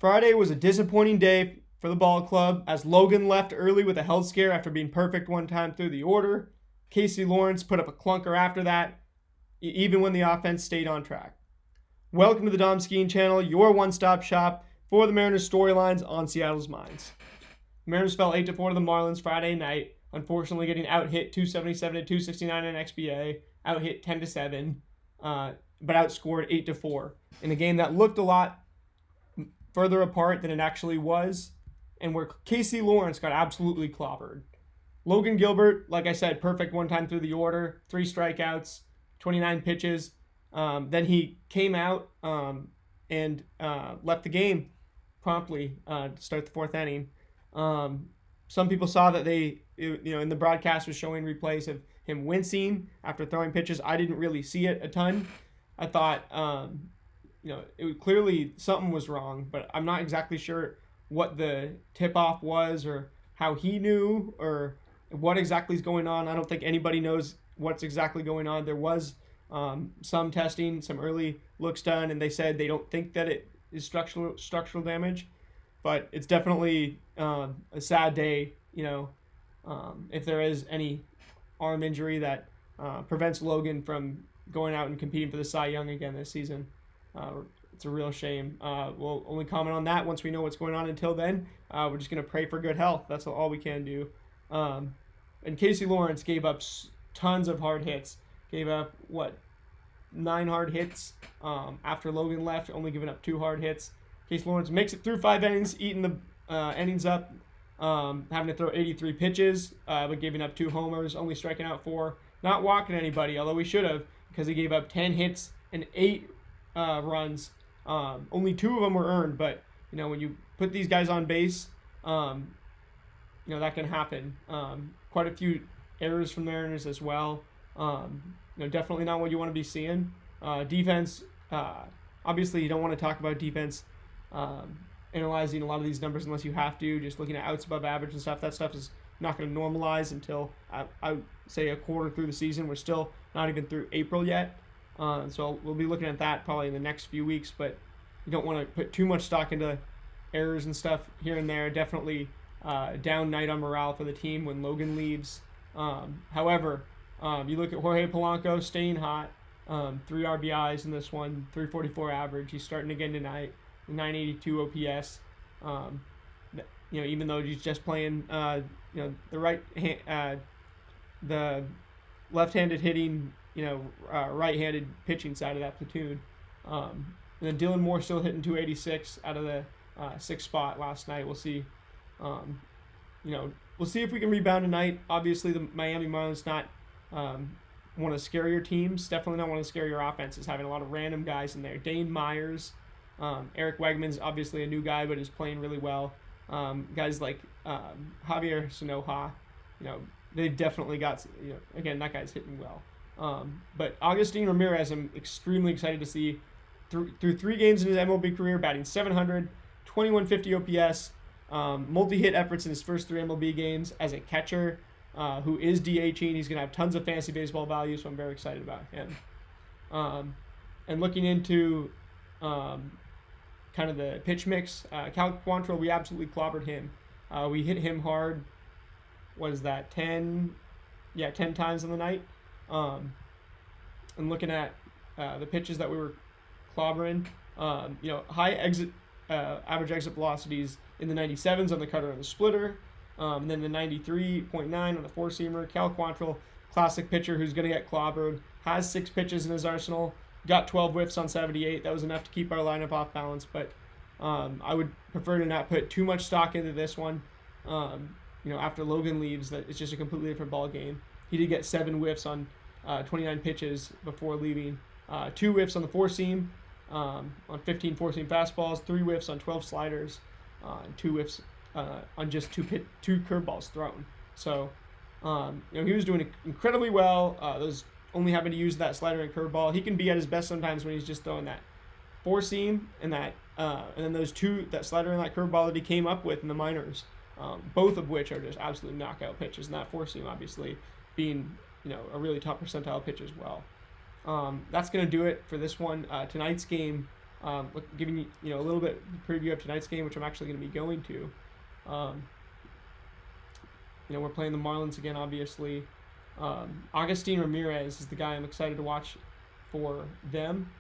Friday was a disappointing day for the ball club as Logan left early with a health scare after being perfect one time through the order. Casey Lawrence put up a clunker after that, even when the offense stayed on track. Welcome to the Dom Skiing Channel, your one-stop shop for the Mariners storylines on Seattle's minds. The Mariners fell 8-4 to the Marlins Friday night, unfortunately getting out-hit 277-269 in XBA, out-hit 10-7, but outscored 8-4 in a game that looked a lot further apart than it actually was, and where Casey Lawrence got absolutely clobbered. Logan Gilbert, like I said, perfect one time through the order, 3 strikeouts, 29 pitches. Then he came out and left the game promptly to start the 4th inning. Some people saw that in the broadcast was showing replays of him wincing after throwing pitches. I didn't really see it a ton. I thought, it was clearly something was wrong, but I'm not exactly sure what the tip-off was or how he knew or what exactly is going on. I don't think anybody knows what's exactly going on. There was some testing, some early looks done, and they said they don't think that it is structural damage, but it's definitely a sad day, if there is any arm injury that prevents Logan from going out and competing for the Cy Young again this season. It's a real shame. We'll only comment on that once we know what's going on. Until then, we're just going to pray for good health. That's all we can do. And Casey Lawrence gave up tons of hard hits. Gave up, 9 hard hits after Logan left, only giving up 2 hard hits. Casey Lawrence makes it through 5 innings, eating the innings up, having to throw 83 pitches, but giving up 2 homers, only striking out 4. Not walking anybody, although he should have, because he gave up 10 hits and 8 runs. Only 2 of them were earned, but when you put these guys on base, that can happen. Quite a few errors from the Mariners as well. Definitely not what you want to be seeing. Defense, obviously you don't want to talk about defense analyzing a lot of these numbers unless you have to. Just looking at outs above average and stuff, that stuff is not going to normalize until I would say a quarter through the season. We're still not even through April yet. So we'll be looking at that probably in the next few weeks, but you don't want to put too much stock into errors and stuff here and there. Definitely down night on morale for the team when Logan leaves. However, you look at Jorge Polanco staying hot, 3 RBIs in this one, 344 average. He's starting again tonight, 982 OPS. Even though he's just playing, the left-handed hitting, right-handed pitching side of that platoon. And then Dylan Moore still hitting 286 out of the 6th spot last night. We'll see. We'll see if we can rebound tonight. Obviously, the Miami Marlins not one of the scarier teams. Definitely not one of the scarier offenses, having a lot of random guys in there. Dane Myers, Eric Wegman's obviously a new guy, but is playing really well. Guys like Javier Sanoja, they've definitely got, again, that guy's hitting well. But Agustin Ramirez, I'm extremely excited to see through 3 games in his MLB career, batting 700, 2150 OPS, multi-hit efforts in his first 3 MLB games as a catcher who is DHing. He's going to have tons of fantasy baseball value, so I'm very excited about him. And looking into kind of the pitch mix, Cal Quantrill, we absolutely clobbered him. We hit him hard, 10 times in the night. And looking at the pitches that we were clobbering, high exit average exit velocities in the 97s on the cutter and the splitter, and then the 93.9 on the 4-seamer. Cal Quantrill, classic pitcher who's going to get clobbered, has 6 pitches in his arsenal, got 12 whiffs on 78. That was enough to keep our lineup off balance, but I would prefer to not put too much stock into this one. After Logan leaves, that it's just a completely different ball game. He did get 7 whiffs on 29 pitches before leaving, 2 whiffs on the 4-seam, on 15 4-seam fastballs, 3 whiffs on 12 sliders, and 2 whiffs on just 2 curveballs thrown. So, he was doing incredibly well. Those only having to use that slider and curveball. He can be at his best sometimes when he's just throwing that 4-seam and then those 2, that slider and that curveball that he came up with in the minors, both of which are just absolute knockout pitches. And that 4-seam obviously being a really top percentile pitch as well. That's going to do it for this one. Tonight's game, Giving you a little bit of preview of tonight's game, which I'm actually going to be going to. We're playing the Marlins again, obviously. Agustin Ramirez is the guy I'm excited to watch for them.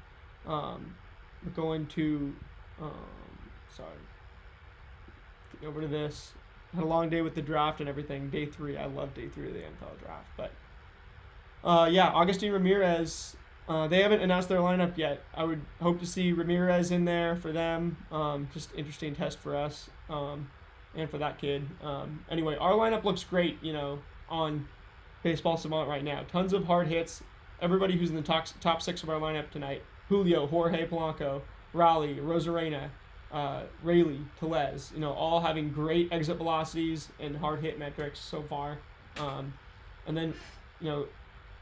We're going to, getting over to this. Had a long day with the draft and everything. Day 3, I love day 3 of the NFL draft. But Agustin Ramirez. They haven't announced their lineup yet. I would hope to see Ramirez in there for them. Just interesting test for us and for that kid. Anyway, our lineup looks great, on Baseball Savant right now. Tons of hard hits. Everybody who's in the top 6 of our lineup tonight. Julio, Jorge Polanco, Raleigh, Rosarena, Rayleigh, Tellez, all having great exit velocities and hard hit metrics so far. And then,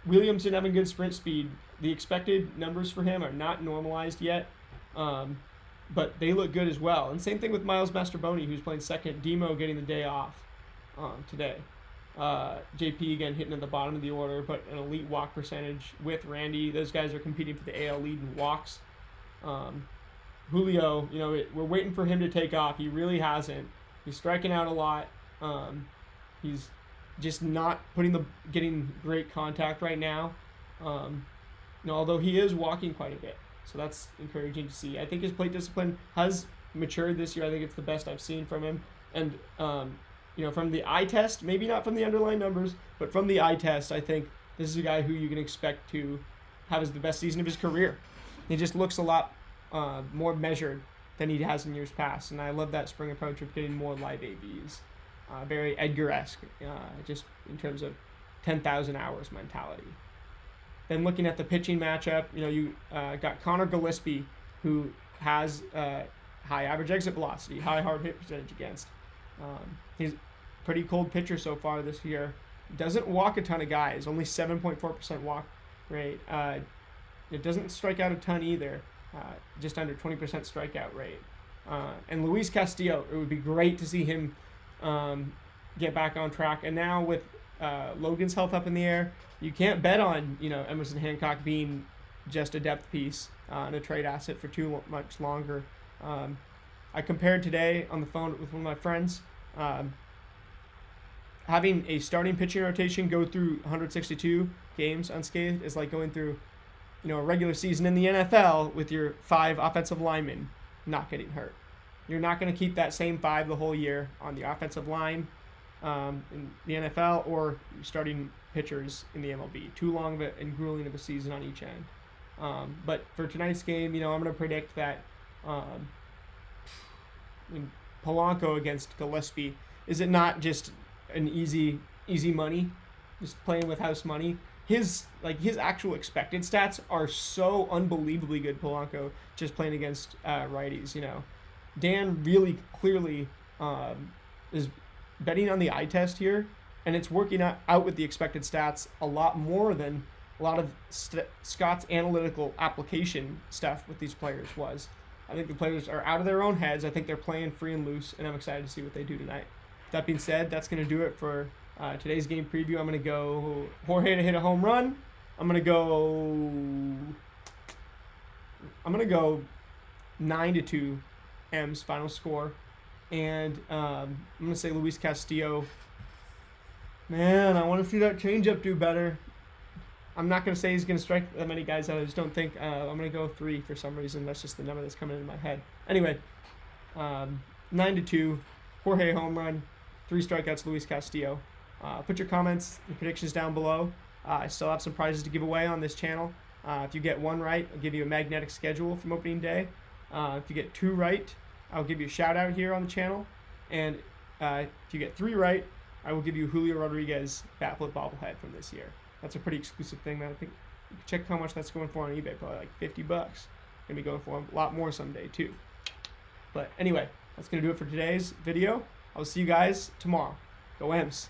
Williamson having good sprint speed. The expected numbers for him are not normalized yet, but they look good as well. And same thing with Miles Mastroboni, who's playing second. Demo getting the day off today. JP again hitting at the bottom of the order, but an elite walk percentage with Randy. Those guys are competing for the AL lead in walks. Julio, we're waiting for him to take off. He really hasn't. He's striking out a lot. He's just not getting great contact right now. Although he is walking quite a bit, so that's encouraging to see. I think his plate discipline has matured this year. I think it's the best I've seen from him. And from the eye test, maybe not from the underlying numbers, but from the eye test, I think this is a guy who you can expect to have the best season of his career. He just looks a lot more measured than he has in years past, and I love that spring approach of getting more live ABs. Very Edgar-esque, just in terms of 10,000 hours mentality. Then looking at the pitching matchup, you got Connor Gillespie, who has high average exit velocity, high hard hit percentage against. He's a pretty cold pitcher so far this year. Doesn't walk a ton of guys, only 7.4% walk rate. It doesn't strike out a ton either, just under 20% strikeout rate. And Luis Castillo, it would be great to see him get back on track. And now with Logan's health up in the air, you can't bet on Emerson Hancock being just a depth piece and a trade asset for too much longer. I compared today on the phone with one of my friends. Having a starting pitching rotation go through 162 games unscathed is like going through a regular season in the NFL with your 5 offensive linemen not getting hurt. You're not going to keep that same 5 the whole year on the offensive line in the NFL or starting pitchers in the MLB. Too long and grueling of a season on each end. But for tonight's game, I'm going to predict that Polanco against Gillespie, is it not just an easy money, just playing with house money? His actual expected stats are so unbelievably good. Polanco just playing against righties. Dan really clearly is betting on the eye test here, and it's working out with the expected stats a lot more than a lot of Scott's analytical application stuff with these players was. I think the players are out of their own heads. I think they're playing free and loose, and I'm excited to see what they do tonight. That being said, that's going to do it for today's game preview. I'm going to go Jorge to hit a home run. I'm going to go 9-2 M's final score. And I'm going to say Luis Castillo. Man, I want to see that changeup do better. I'm not going to say he's going to strike that many guys out. I just don't think. I'm going to go 3 for some reason. That's just the number that's coming into my head. Anyway, 9-2, Jorge home run, 3 strikeouts, Luis Castillo. Put your comments and predictions down below. I still have some prizes to give away on this channel. If you get 1 right, I'll give you a magnetic schedule from opening day. If you get 2 right, I'll give you a shout out here on the channel. And if you get 3 right, I will give you Julio Rodriguez bat flip bobblehead from this year. That's a pretty exclusive thing that I think you can check how much that's going for on eBay. Probably like $50. Gonna be going for a lot more someday too. But anyway, that's gonna do it for today's video. I'll see you guys tomorrow. Go M's.